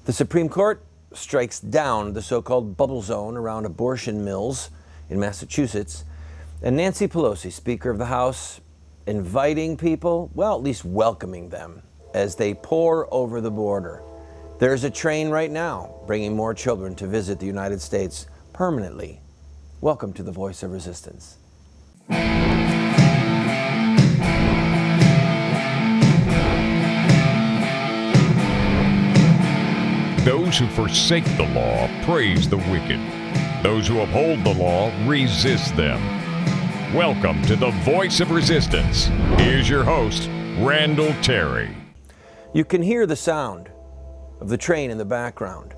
The Supreme Court strikes down the so-called bubble zone around abortion mills in Massachusetts, and Nancy Pelosi, Speaker of the House, inviting people, well, at least welcoming them as they pour over the border. There's a train right now bringing more children to visit the United States permanently. Welcome to the Voice of Resistance. Those who forsake the law praise the wicked. Those who uphold the law resist them. Welcome to the Voice of Resistance. Here's your host, Randall Terry. You can hear the sound of the train in the background.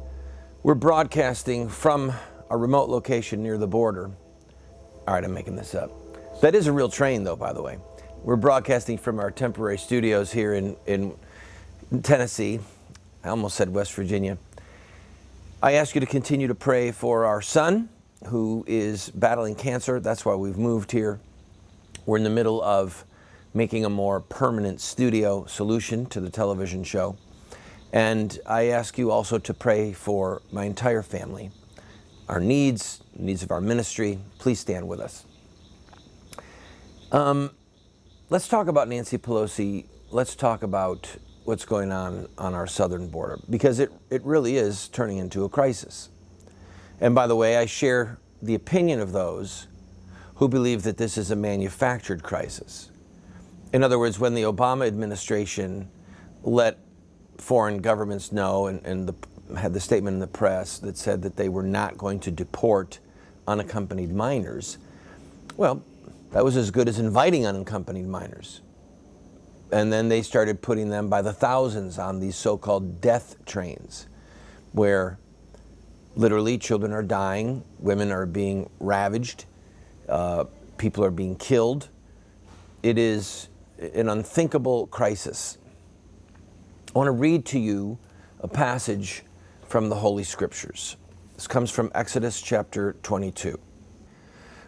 We're broadcasting from a remote location near the border. All right, I'm making this up. That is a real train, though, by the way. We're broadcasting from our temporary studios here in Tennessee. I almost said West Virginia. I ask you to continue to pray for our son, who is battling cancer. That's why we've moved here. We're in the middle of making a more permanent studio solution to the television show. And I ask you also to pray for my entire family, our needs of our ministry. Please stand with us. Let's talk about Nancy Pelosi. Let's talk about what's going on our southern border, because it really is turning into a crisis. And by the way, I share the opinion of those who believe that this is a manufactured crisis. In other words, when the Obama administration let foreign governments know and had the statement in the press that said that they were not going to deport unaccompanied minors, well, that was as good as inviting unaccompanied minors. And then they started putting them by the thousands on these so-called death trains, where literally children are dying, women are being ravaged, people are being killed. It is an unthinkable crisis. I want to read to you a passage from the Holy Scriptures. This comes from Exodus chapter 22.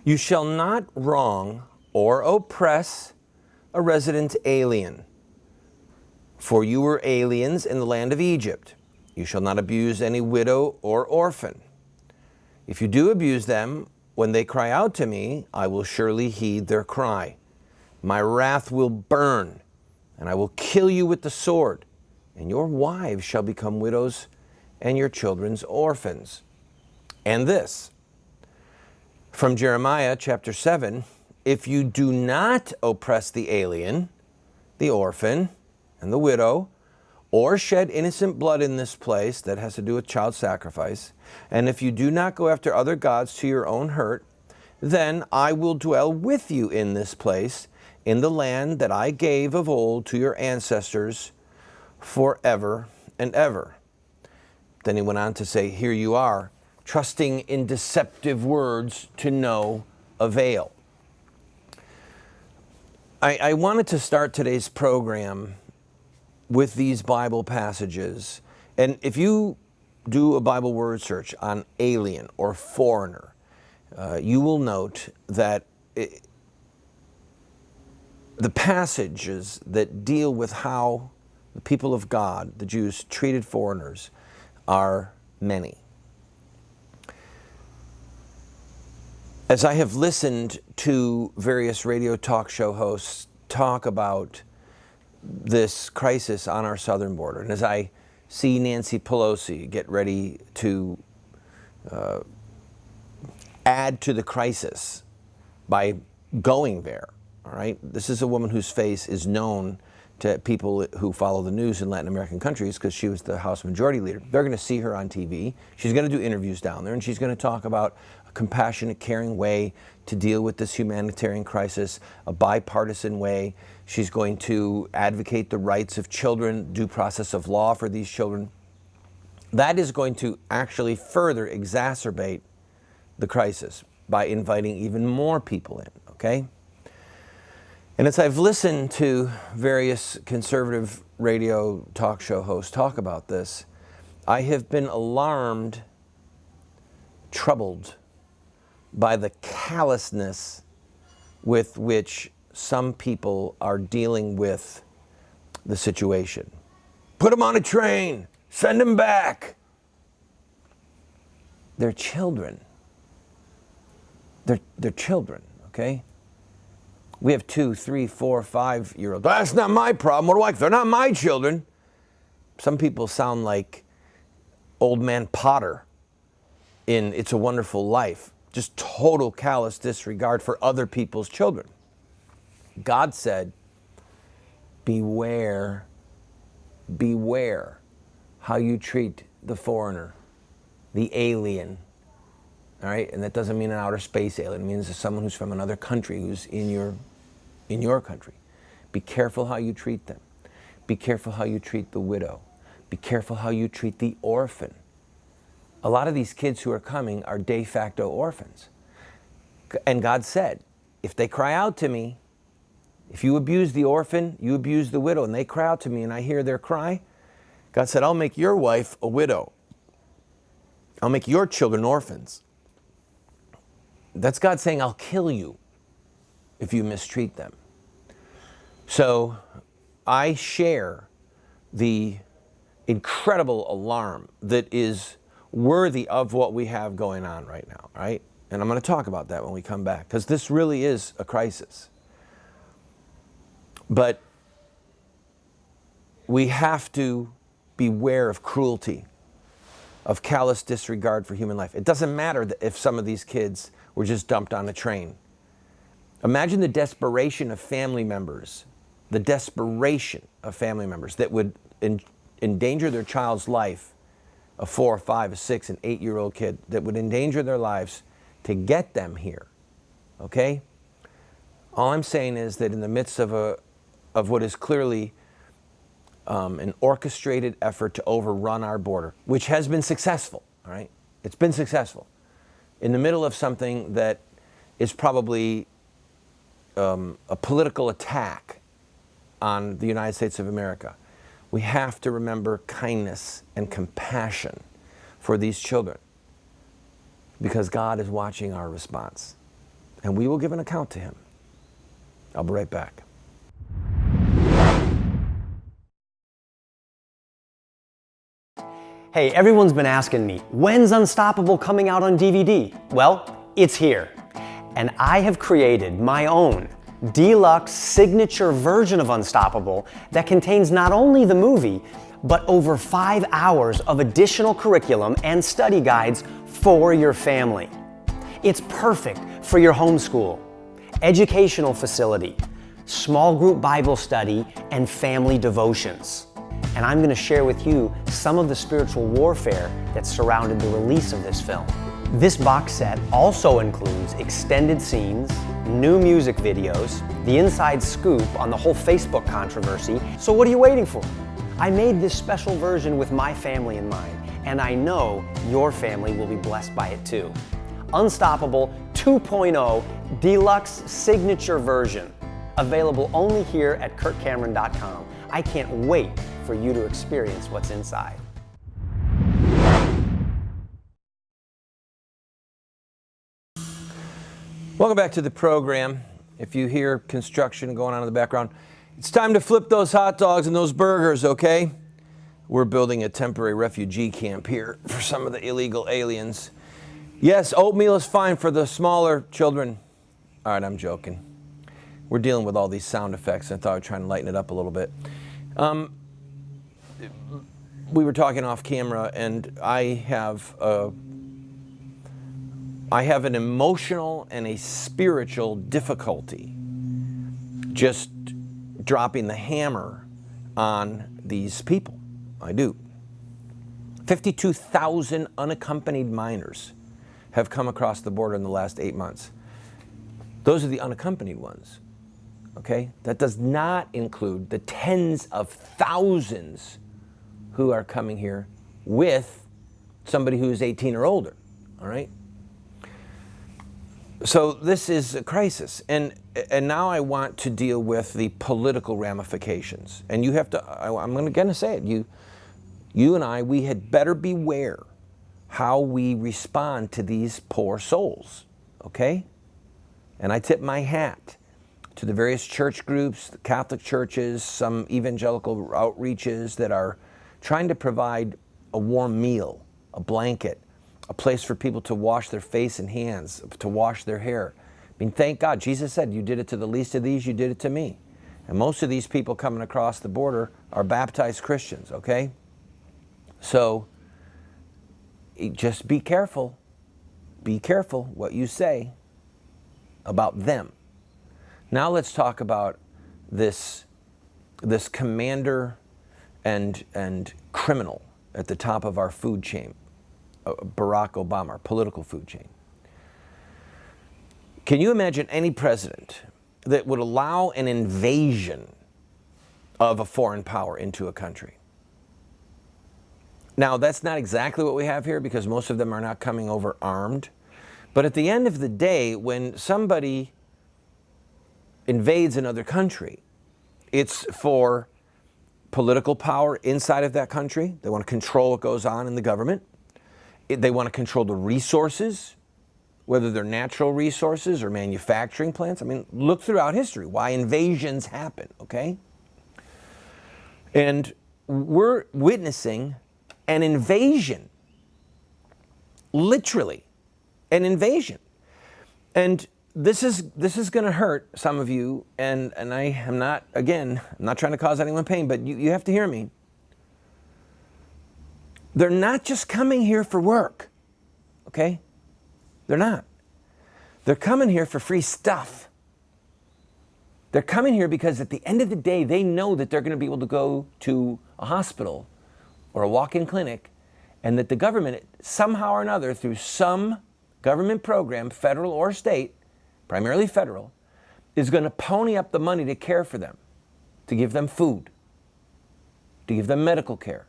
You shall not wrong or oppress a resident alien, for you were aliens in the land of Egypt. You shall not abuse any widow or orphan. If you do abuse them, when they cry out to me, I will surely heed their cry. My wrath will burn, and I will kill you with the sword, and your wives shall become widows, and your children's orphans. And this, from Jeremiah chapter 7, if you do not oppress the alien, the orphan, and the widow, or shed innocent blood in this place, that has to do with child sacrifice, and if you do not go after other gods to your own hurt, then I will dwell with you in this place, in the land that I gave of old to your ancestors forever and ever. Then he went on to say, here you are, trusting in deceptive words to no avail. I wanted to start today's program with these Bible passages. And if you do a Bible word search on alien or foreigner, you will note that the passages that deal with how the people of God, the Jews, treated foreigners are many. As I have listened to various radio talk show hosts talk about this crisis on our southern border, and as I see Nancy Pelosi get ready to add to the crisis by going there, all right? This is a woman whose face is known to people who follow the news in Latin American countries because she was the House Majority Leader. They're going to see her on TV. She's going to do interviews down there, and she's going to talk about a compassionate, caring way to deal with this humanitarian crisis, a bipartisan way. She's going to advocate the rights of children, due process of law for these children. That is going to actually further exacerbate the crisis by inviting even more people in, okay? And as I've listened to various conservative radio talk show hosts talk about this, I have been alarmed, troubled by the callousness with which some people are dealing with the situation. Put them on a train, Send them back. They're children. They're children, okay? We have 2, 3, 4, 5-year-olds. That's not my problem. What do I? They're not my children. Some people sound like old man Potter in It's a Wonderful Life. Just total callous disregard for other people's children. God said, beware how you treat the foreigner, the alien. All right, and that doesn't mean an outer space alien. It means someone who's from another country, who's in your country. Be careful how you treat them. Be careful how you treat the widow. Be careful how you treat the orphan. A lot of these kids who are coming are de facto orphans. And God said, if they cry out to me, if you abuse the orphan, you abuse the widow, and they cry out to me and I hear their cry, God said, I'll make your wife a widow. I'll make your children orphans. That's God saying, I'll kill you if you mistreat them. So I share the incredible alarm that is worthy of what we have going on right now, right? And I'm going to talk about that when we come back, because this really is a crisis. But we have to beware of cruelty, of callous disregard for human life. It doesn't matter if some of these kids were just dumped on a train. Imagine the desperation of family members, that would endanger their child's life, a 4, 5, a 6, an 8-year-old kid, that would endanger their lives to get them here, okay? All I'm saying is that in the midst of what is clearly an orchestrated effort to overrun our border, which has been successful, all right? It's been successful. In the middle of something that is probably a political attack on the United States of America, we have to remember kindness and compassion for these children, because God is watching our response, and we will give an account to Him. I'll be right back. Hey, everyone's been asking me, when's Unstoppable coming out on DVD? Well, it's here. And I have created my own deluxe signature version of Unstoppable that contains not only the movie, but over 5 hours of additional curriculum and study guides for your family. It's perfect for your homeschool, educational facility, small group Bible study, and family devotions. And I'm going to share with you some of the spiritual warfare that surrounded the release of this film. This box set also includes extended scenes, new music videos, the inside scoop on the whole Facebook controversy. So what are you waiting for? I made this special version with my family in mind, and I know your family will be blessed by it too. Unstoppable 2.0 Deluxe Signature Version, available only here at kurtcameron.com. I can't wait for you to experience what's inside. Welcome back to the program. If you hear construction going on in the background, it's time to flip those hot dogs and those burgers, okay? We're building a temporary refugee camp here for some of the illegal aliens. Yes, oatmeal is fine for the smaller children. All right, I'm joking. We're dealing with all these sound effects, and I thought I'd try and lighten it up a little bit. We were talking off camera, and I have an emotional and a spiritual difficulty just dropping the hammer on these people. I do. 52,000 unaccompanied minors have come across the border in the last 8 months. Those are the unaccompanied ones, okay? That does not include the tens of thousands who are coming here with somebody who's 18 or older, all right? So this is a crisis, and now I want to deal with the political ramifications. And you have to, I'm going to say it, you and I, we had better beware how we respond to these poor souls, okay? And I tip my hat to the various church groups, the Catholic churches, some evangelical outreaches that are trying to provide a warm meal, a blanket, a place for people to wash their face and hands, to wash their hair. I mean, thank God. Jesus said, you did it to the least of these, you did it to me. And most of these people coming across the border are baptized Christians, okay? So just be careful. Be careful what you say about them. Now let's talk about this commander and criminal at the top of our food chain, Barack Obama, our political food chain. Can you imagine any president that would allow an invasion of a foreign power into a country? Now, that's not exactly what we have here because most of them are not coming over armed. But at the end of the day, when somebody invades another country, it's for political power inside of that country. They want to control what goes on in the government. They want to control the resources, whether they're natural resources or manufacturing plants. I mean, look throughout history why invasions happen, okay? And we're witnessing an invasion, literally an invasion. And this is going to hurt some of you, and I am not, again, I'm not trying to cause anyone pain, but you have to hear me. They're not just coming here for work, okay? They're not. They're coming here for free stuff. They're coming here because at the end of the day, they know that they're going to be able to go to a hospital or a walk-in clinic, and that the government, somehow or another, through some government program, federal or state, primarily federal, is going to pony up the money to care for them, to give them food, to give them medical care,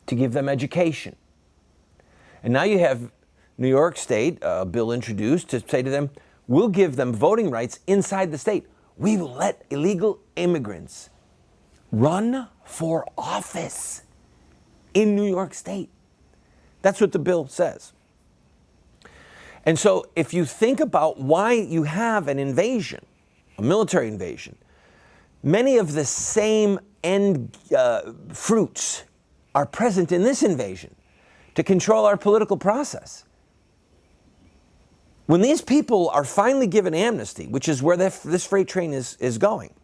to give them education. And now you have New York State, a bill introduced to say to them, we'll give them voting rights inside the state. We will let illegal immigrants run for office in New York State. That's what the bill says. And so if you think about why you have an invasion, a military invasion, many of the same end fruits are present in this invasion to control our political process. When these people are finally given amnesty, which is where this freight train is going,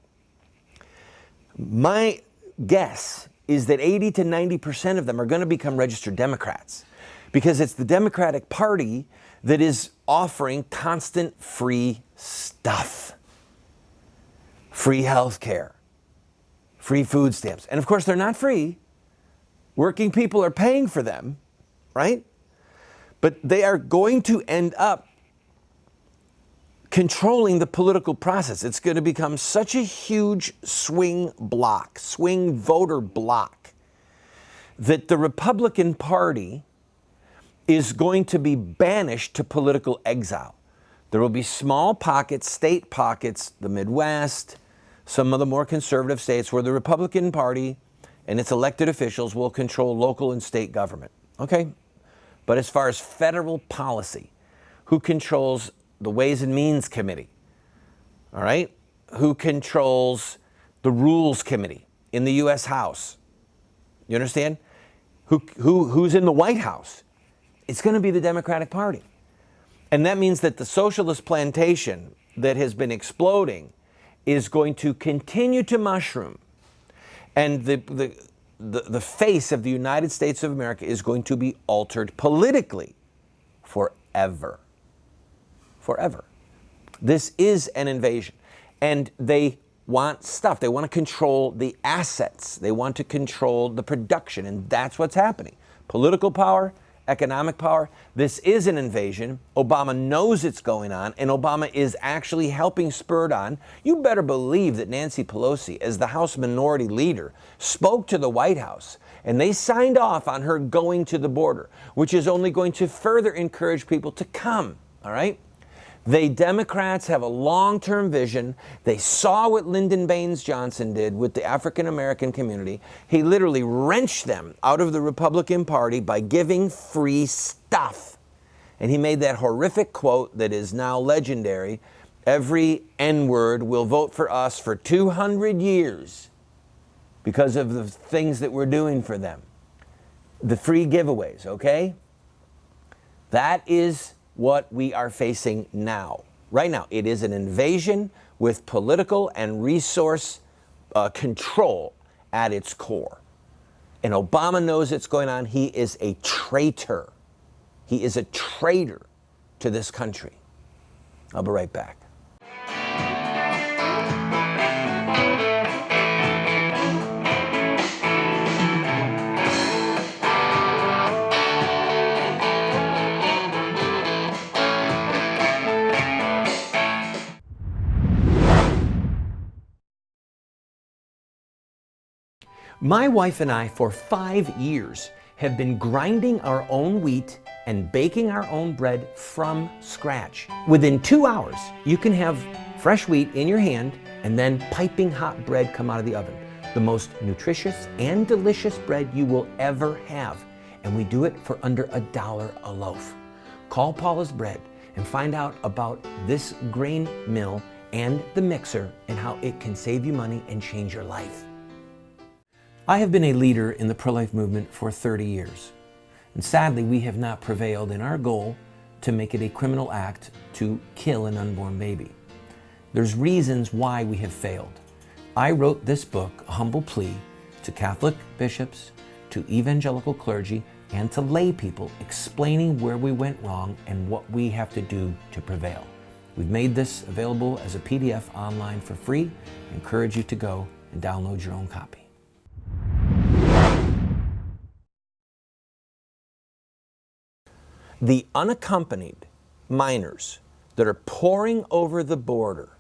my guess is that 80 to 90% of them are going to become registered Democrats, because it's the Democratic Party that is offering constant free stuff. Free health care, free food stamps. And of course, they're not free. Working people are paying for them, right? But they are going to end up controlling the political process. It's going to become such a huge swing voter block, that the Republican Party is going to be banished to political exile. There will be small pockets, state pockets, the Midwest, some of the more conservative states where the Republican Party and its elected officials will control local and state government, okay? But as far as federal policy, who controls the Ways and Means Committee, all right? Who controls the Rules Committee in the U.S. House? You understand? Who's in the White House? It's going to be the Democratic Party. And that means that the socialist plantation that has been exploding is going to continue to mushroom. And the face of the United States of America is going to be altered politically forever. Forever. This is an invasion. And they want stuff. They want to control the assets. They want to control the production. And that's what's happening. Political power, economic power. This is an invasion. Obama knows it's going on, and Obama is actually helping spur it on. You better believe that Nancy Pelosi, as the House Minority Leader, spoke to the White House, and they signed off on her going to the border, which is only going to further encourage people to come, all right? They Democrats have a long-term vision. They saw what Lyndon Baines Johnson did with the African American community. He literally wrenched them out of the Republican Party by giving free stuff. And he made that horrific quote that is now legendary: every N-word will vote for us for 200 years because of the things that we're doing for them. the free giveaways, okay? That is what we are facing now. Right now, it is an invasion with political and resource control at its core. And Obama knows it's going on. He is a traitor. He is a traitor to this country. I'll be right back. My wife and I, for 5 years, have been grinding our own wheat and baking our own bread from scratch. Within 2 hours, you can have fresh wheat in your hand and then piping hot bread come out of the oven. The most nutritious and delicious bread you will ever have. And we do it for under $1 a loaf. Call Paulas Bread and find out about this grain mill and the mixer and how it can save you money and change your life. I have been a leader in the pro-life movement for 30 years. And sadly, we have not prevailed in our goal to make it a criminal act to kill an unborn baby. There's reasons why we have failed. I wrote this book, A Humble Plea, to Catholic bishops, to evangelical clergy, and to lay people, explaining where we went wrong and what we have to do to prevail. We've made this available as a PDF online for free. I encourage you to go and download your own copy. The unaccompanied minors that are pouring over the border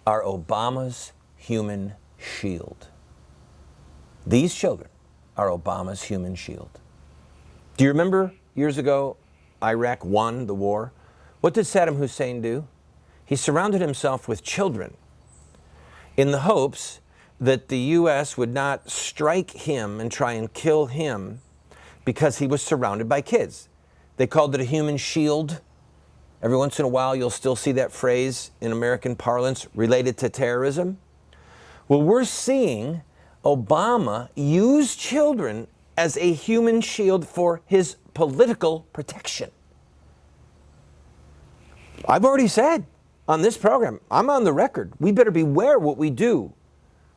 are Obama's human shield. These children are Obama's human shield. Do you remember years ago, Iraq won the war? What did Saddam Hussein do? He surrounded himself with children in the hopes that the U.S. would not strike him and try and kill him because he was surrounded by kids. They called it a human shield. Every once in a while, you'll still see that phrase in American parlance related to terrorism. Well, we're seeing Obama use children as a human shield for his political protection. I've already said on this program, I'm on the record, we better beware what we do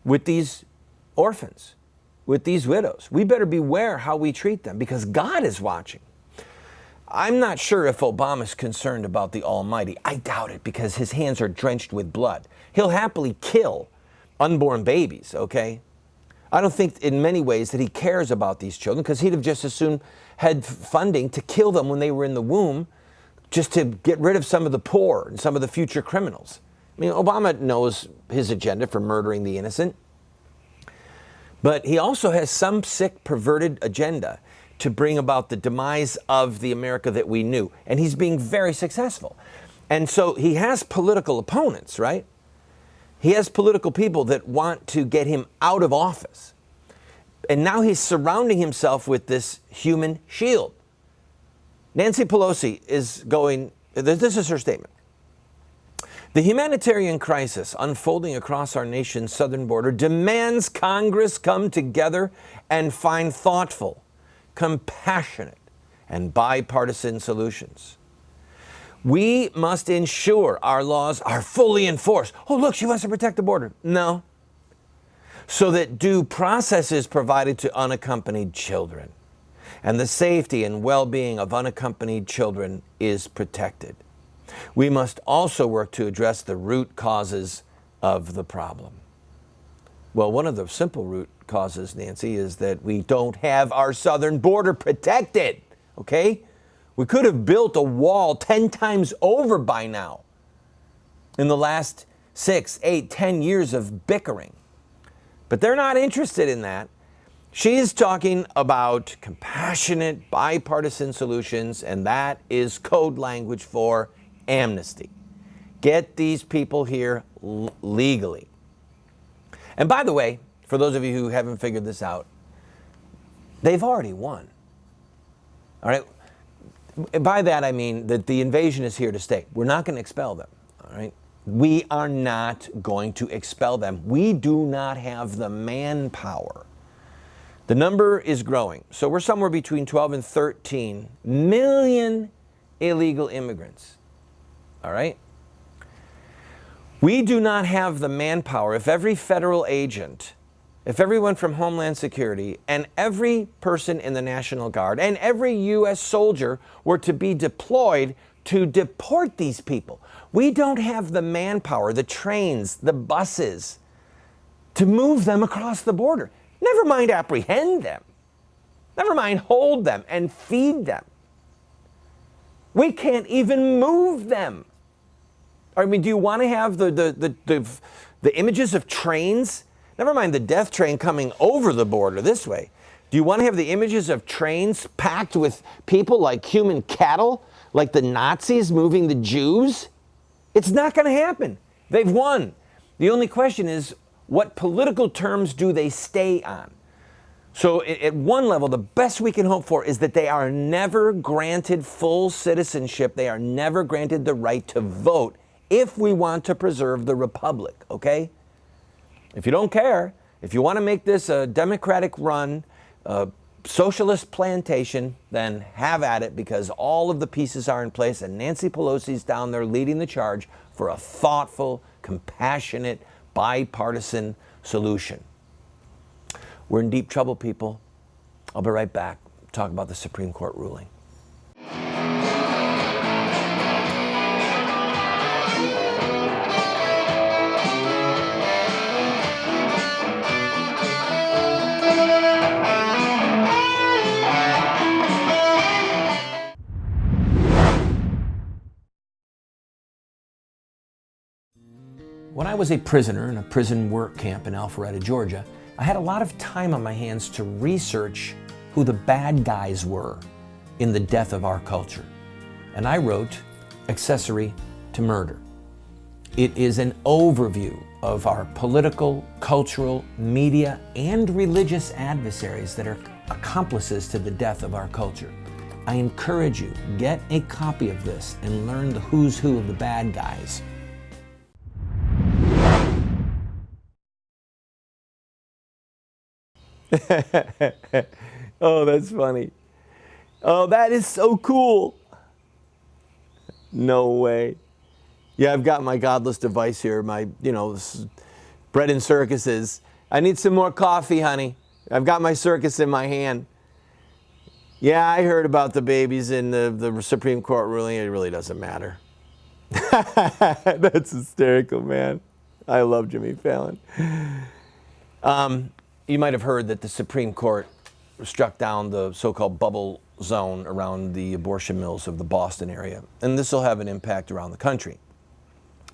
with these orphans, with these widows. We better beware how we treat them because God is watching. I'm not sure if Obama's concerned about the Almighty. I doubt it because his hands are drenched with blood. He'll happily kill unborn babies, okay? I don't think in many ways that he cares about these children because he'd have just as soon had funding to kill them when they were in the womb just to get rid of some of the poor and some of the future criminals. I mean, Obama knows his agenda for murdering the innocent, but he also has some sick, perverted agenda to bring about the demise of the America that we knew. And he's being very successful. And so he has political opponents, right? He has political people that want to get him out of office. And now he's surrounding himself with this human shield. Nancy Pelosi is going, this is her statement. The humanitarian crisis unfolding across our nation's southern border demands Congress come together and find thoughtful, compassionate, and bipartisan solutions. We must ensure our laws are fully enforced. Oh, look, she wants to protect the border. No. So that due process is provided to unaccompanied children, and the safety and well-being of unaccompanied children is protected. We must also work to address the root causes of the problem. Well, one of the simple root causes, Nancy, is that we don't have our southern border protected, okay? We could have built a wall 10 times over by now in the last 6, 8, 10 years of bickering. But they're not interested in that. She's talking about compassionate, bipartisan solutions, and that is code language for amnesty. Get these people here legally. And by the way, for those of you who haven't figured this out, they've already won. All right? By that I mean that the invasion is here to stay. We're not going to expel them. All right? We are not going to expel them. We do not have the manpower The number is growing. So we're somewhere between 12 and 13 million illegal immigrants. All right? We do not have the manpower. If every federal agent, if everyone from Homeland Security and every person in the National Guard and every U.S. soldier were to be deployed to deport these people, we don't have the manpower, the trains, the buses to move them across the border. Never mind apprehend them. Never mind hold them and feed them. We can't even move them. I mean, do you want to have the images of trains? Never mind the death train coming over the border this way. Do you want to have the images of trains packed with people like human cattle, like the Nazis moving the Jews? It's not going to happen. They've won. The only question is, what political terms do they stay on? So at one level, the best we can hope for is that they are never granted full citizenship. They are never granted the right to vote if we want to preserve the republic, okay? If you don't care, if you want to make this a democratic run, socialist plantation, then have at it, because all of the pieces are in place and Nancy Pelosi's down there leading the charge for a thoughtful, compassionate, bipartisan solution. We're in deep trouble, people. I'll be right back. Talk about the Supreme Court ruling. When I was a prisoner in a prison work camp in Alpharetta, Georgia, I had a lot of time on my hands to research who the bad guys were in the death of our culture. And I wrote Accessory to Murder. It is an overview of our political, cultural, media, and religious adversaries that are accomplices to the death of our culture. I encourage you, get a copy of this and learn the who's who of the bad guys. Oh, that's funny. Oh, that is so cool. No way. Yeah, I've got my godless device here, my, bread and circuses. I need some more coffee, honey. I've got my circus in my hand. Yeah, I heard about the babies in the Supreme Court ruling. It really doesn't matter. That's hysterical, man. I love Jimmy Fallon. You might have heard that the Supreme Court struck down the so-called bubble zone around the abortion mills of the Boston area. And this will have an impact around the country.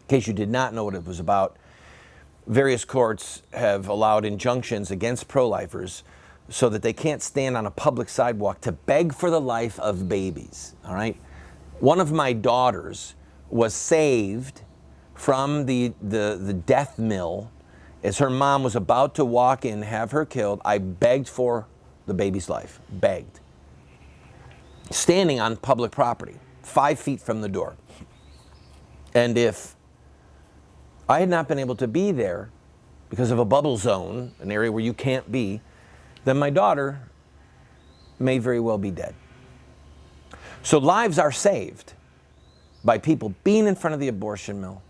In case you did not know what it was about, various courts have allowed injunctions against pro-lifers so that they can't stand on a public sidewalk to beg for the life of babies, all right? One of my daughters was saved from the death mill. As her mom was about to walk in, have her killed, I begged for the baby's life, begged. Standing on public property, 5 feet from the door. And if I had not been able to be there because of a bubble zone, an area where you can't be, then my daughter may very well be dead. So lives are saved by people being in front of the abortion mill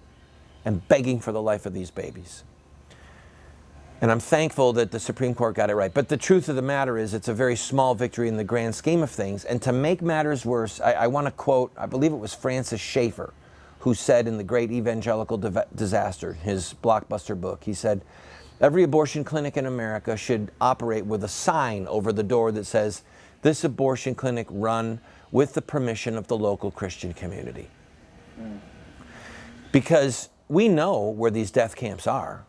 and begging for the life of these babies. And I'm thankful that the Supreme Court got it right. But the truth of the matter is it's a very small victory in the grand scheme of things. And to make matters worse, I want to quote, I believe it was Francis Schaeffer, who said in The Great Evangelical Disaster, his blockbuster book, he said, every abortion clinic in America should operate with a sign over the door that says, this abortion clinic run with the permission of the local Christian community. Because we know where these death camps are.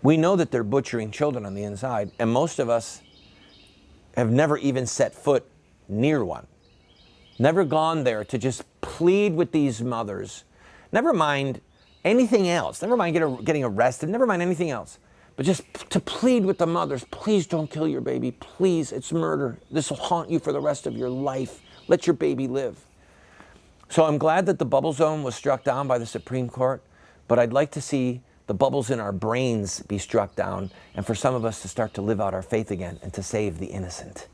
We know that they're butchering children on the inside, and most of us have never even set foot near one. Never gone there to just plead with these mothers. Never mind anything else. Never mind getting arrested. Never mind anything else. But just to plead with the mothers, please don't kill your baby. Please, it's murder. This will haunt you for the rest of your life. Let your baby live. So I'm glad that the bubble zone was struck down by the Supreme Court, but I'd like to see the bubbles in our brains be struck down, and for some of us to start to live out our faith again and to save the innocent.